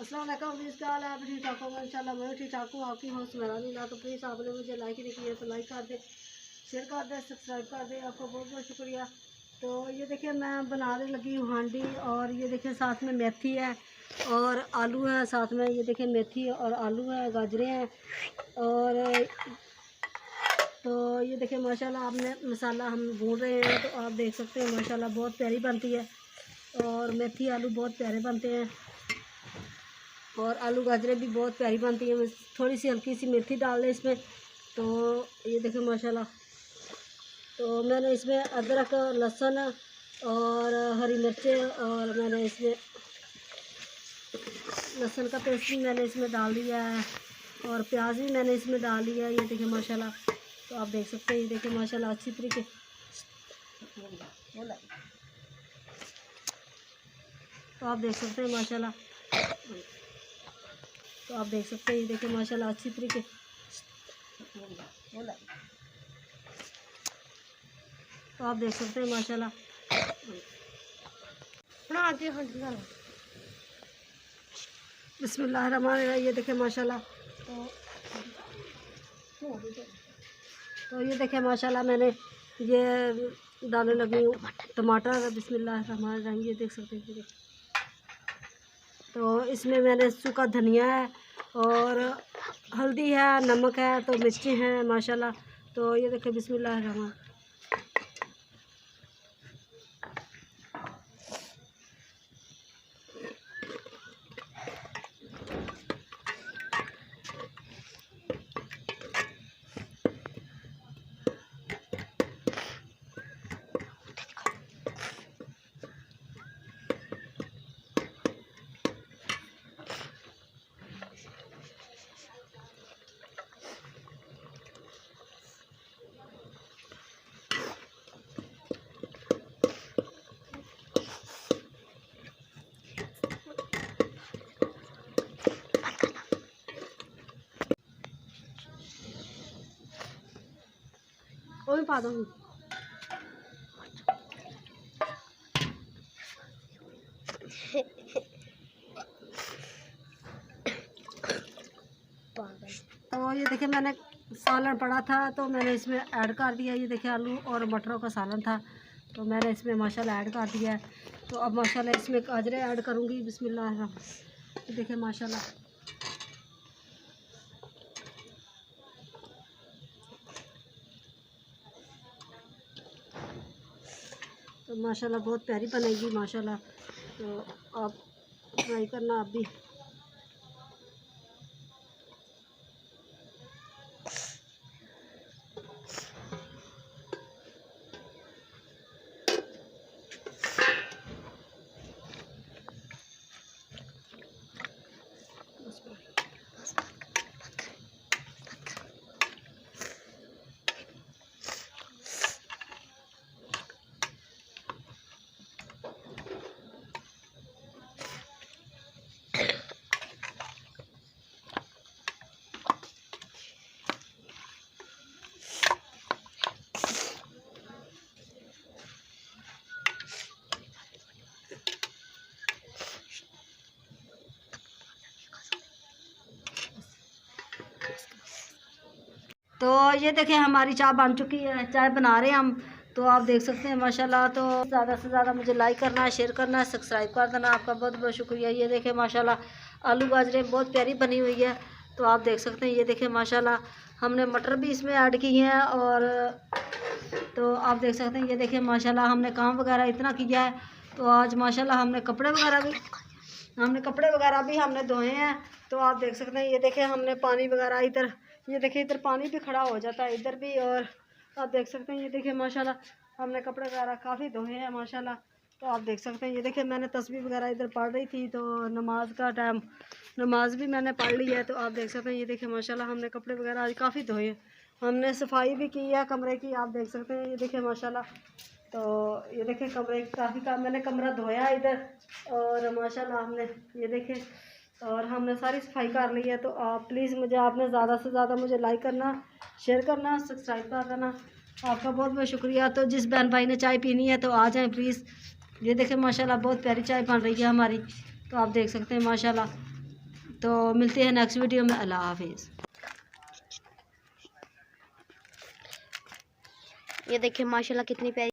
अस्सलाम वालेकुम, प्लीज़ क्या हाल है? आप ठीक ठाक होगा? इंशाल्लाह मैं ठीक ठाक हूँ। आपकी होस्ट मेरा तो प्लीज़ आपने मुझे लाइक नहीं किया तो लाइक कर दे, शेयर कर दे, सब्सक्राइब कर दे। आपका बहुत बहुत शुक्रिया। तो ये देखिए मैं बनाने लगी हूँ हांडी, और ये देखिए साथ में मेथी है और आलू है। साथ में ये देखिए मेथी और आलू है, गाजरें हैं। और तो ये देखिए माशाल्लाह आपने मसाला हम भून रहे हैं, तो आप देख सकते हैं माशाल्लाह बहुत प्यारी बनती है। और मेथी आलू बहुत प्यारे बनते हैं, और आलू गाजरें भी बहुत प्यारी बनती हैं। थोड़ी सी हल्की सी मेथी डाल दें इसमें, तो ये देखिए माशाल्लाह। तो मैंने इसमें अदरक, लहसुन और हरी मिर्चें, और मैंने इसमें लहसुन का पेस्ट भी मैंने इसमें डाल दिया है, और प्याज भी मैंने इसमें डाल दिया है। ये देखिए माशाल्लाह। तो आप देख सकते हैं, ये देखिए माशाल्लाह अच्छी तरीके तो आप देख सकते हैं माशाल्लाह। तो आप देख सकते हैं, ये देखिए माशाल्लाह अच्छी तरीके तो आप देख सकते हैं माशाल्लाह। बिस्मिल्लाहिर्रहमानिर्रहीम। ये देखिए माशाल्लाह। तो ये देखिए माशाल्लाह मैंने ये डालने लगी हूँ टमाटर। बिस्मिल्लाहिर्रहमानिर्रहीम। ये देख सकते हैं। तो इसमें मैंने सूखा धनिया है, और हल्दी है, नमक है, तो मिर्ची हैं माशाल्लाह। तो ये देखिए बिस्मिल्लाहिर्रहमान। वो भी पा दूँगी। तो ये देखिए मैंने सालन पड़ा था, तो मैंने इसमें ऐड कर दिया। ये देखिए आलू और मटरों का सालन था, तो मैंने इसमें माशाल्लाह ऐड कर दिया है। तो अब माशाल्लाह इसमें गाजरें ऐड करूँगी। बिस्मिल्लाह। ये देखिए माशाल्लाह। तो माशाल्लाह बहुत प्यारी बनेगी माशाल्लाह। तो आप ट्राई करना आप भी। तो ये देखिए हमारी चाय बन चुकी है, चाय बना रहे हैं हम। तो आप देख सकते हैं माशाल्लाह। तो ज़्यादा से ज़्यादा मुझे लाइक करना है, शेयर करना है, सब्सक्राइब कर देना। आपका बहुत बहुत शुक्रिया। ये देखिए माशाल्लाह आलू गाजरें बहुत प्यारी बनी हुई है। तो आप देख सकते हैं, ये देखिए माशाल्लाह हमने मटर भी इसमें ऐड की हैं। और तो आप देख सकते हैं, ये देखिए माशाल्लाह हमने काम वगैरह इतना किया है। तो आज माशाल्लाह हमने कपड़े वगैरह भी हमने धोए हैं। तो आप देख सकते हैं, ये देखिए हमने पानी वगैरह इधर, ये देखिए इधर पानी भी खड़ा हो जाता है इधर भी। और आप देख सकते हैं, ये देखिए माशाल्लाह हमने कपड़े वगैरह काफ़ी धोए हैं माशाल्लाह। तो आप देख सकते हैं, ये देखिए मैंने तस्बीह वगैरह इधर पढ़ रही थी, तो नमाज का टाइम, नमाज भी मैंने पढ़ ली है। तो आप देख सकते हैं, ये देखिए माशाल्लाह हमने कपड़े वगैरह आज काफ़ी धोए हैं। हमने सफाई भी की है कमरे की, आप देख सकते हैं, ये देखिए माशाल्लाह। तो ये देखिए कमरे काफ़ी काम, मैंने कमरा धोया इधर, और माशाल्लाह हमने ये देखे, और हमने सारी सफाई कर ली है। तो आप प्लीज़ मुझे, आपने ज़्यादा से ज़्यादा मुझे लाइक करना, शेयर करना, सब्सक्राइब कर देना। आपका बहुत बहुत शुक्रिया। तो जिस बहन भाई ने चाय पीनी है तो आ जाएं प्लीज़। ये देखें माशाल्लाह बहुत प्यारी चाय बन रही है हमारी। तो आप देख सकते हैं माशाल्लाह। तो मिलते हैं नेक्स्ट वीडियो में। अल्लाह हाफिज़। ये देखिए माशाल्लाह कितनी प्यारी